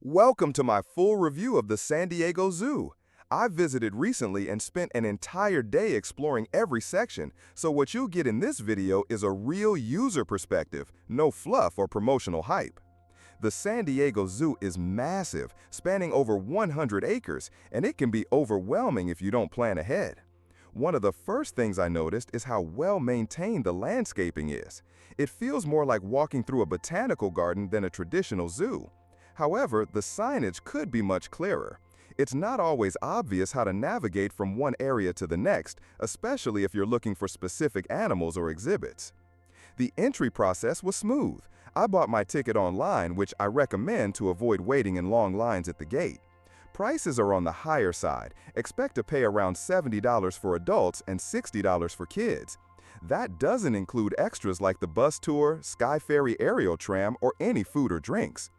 Welcome to my full review of the San Diego Zoo. I visited recently and spent an entire day exploring every section, so what you'll get in this video is a real user perspective, no fluff or promotional hype. The San Diego Zoo is massive, spanning over 100 acres, and it can be overwhelming if you don't plan ahead. One of the first things I noticed is how well maintained the landscaping is. It feels more like walking through a botanical garden than a traditional zoo. However, the signage could be much clearer. It's not always obvious how to navigate from one area to the next, especially if you're looking for specific animals or exhibits. The entry process was smooth. I bought my ticket online, which I recommend to avoid waiting in long lines at the gate. Prices are on the higher side. Expect to pay around $70 for adults and $60 for kids. That doesn't include extras like the bus tour, Sky Ferry aerial tram, or any food or drinks.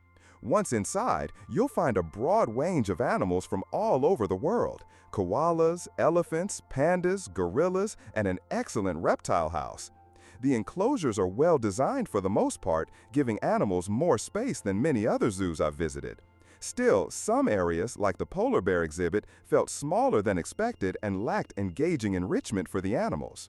Once inside, you'll find a broad range of animals from all over the world: koalas, elephants, pandas, gorillas, and an excellent reptile house. The enclosures are well designed for the most part, giving animals more space than many other zoos I've visited. Still, some areas, like the polar bear exhibit, felt smaller than expected and lacked engaging enrichment for the animals.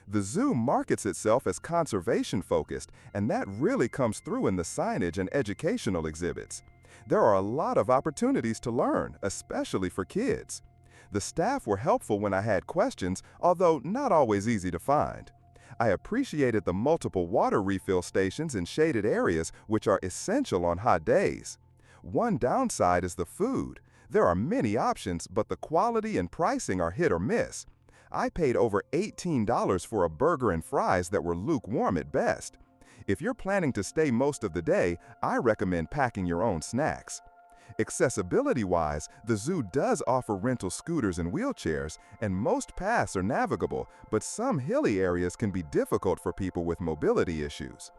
The zoo markets itself as conservation-focused, and that really comes through in the signage and educational exhibits. There are a lot of opportunities to learn, especially for kids. The staff were helpful when I had questions, although not always easy to find. I appreciated the multiple water refill stations in shaded areas, which are essential on hot days. One downside is the food. There are many options, but the quality and pricing are hit or miss. I paid over $18 for a burger and fries that were lukewarm at best. If you're planning to stay most of the day, I recommend packing your own snacks. Accessibility-wise, the zoo does offer rental scooters and wheelchairs, and most paths are navigable, but some hilly areas can be difficult for people with mobility issues.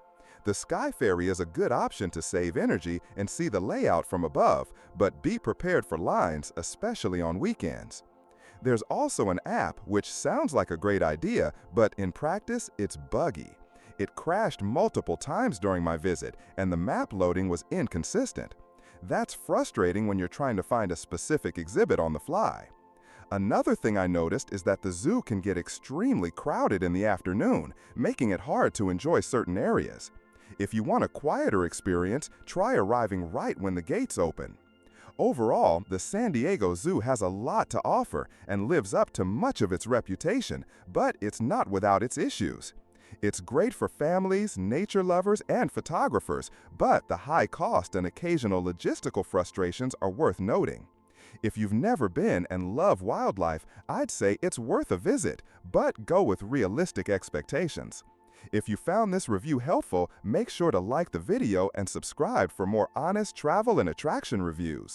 The Sky Ferry is a good option to save energy and see the layout from above, but be prepared for lines, especially on weekends. There's also an app which sounds like a great idea, but in practice, it's buggy. It crashed multiple times during my visit, and the map loading was inconsistent. That's frustrating when you're trying to find a specific exhibit on the fly. Another thing I noticed is that the zoo can get extremely crowded in the afternoon, making it hard to enjoy certain areas. If you want a quieter experience, try arriving right when the gates open. Overall, the San Diego Zoo has a lot to offer and lives up to much of its reputation, but it's not without its issues. It's great for families, nature lovers, and photographers, but the high cost and occasional logistical frustrations are worth noting. If you've never been and love wildlife, I'd say it's worth a visit, but go with realistic expectations. If you found this review helpful, make sure to like the video and subscribe for more honest travel and attraction reviews.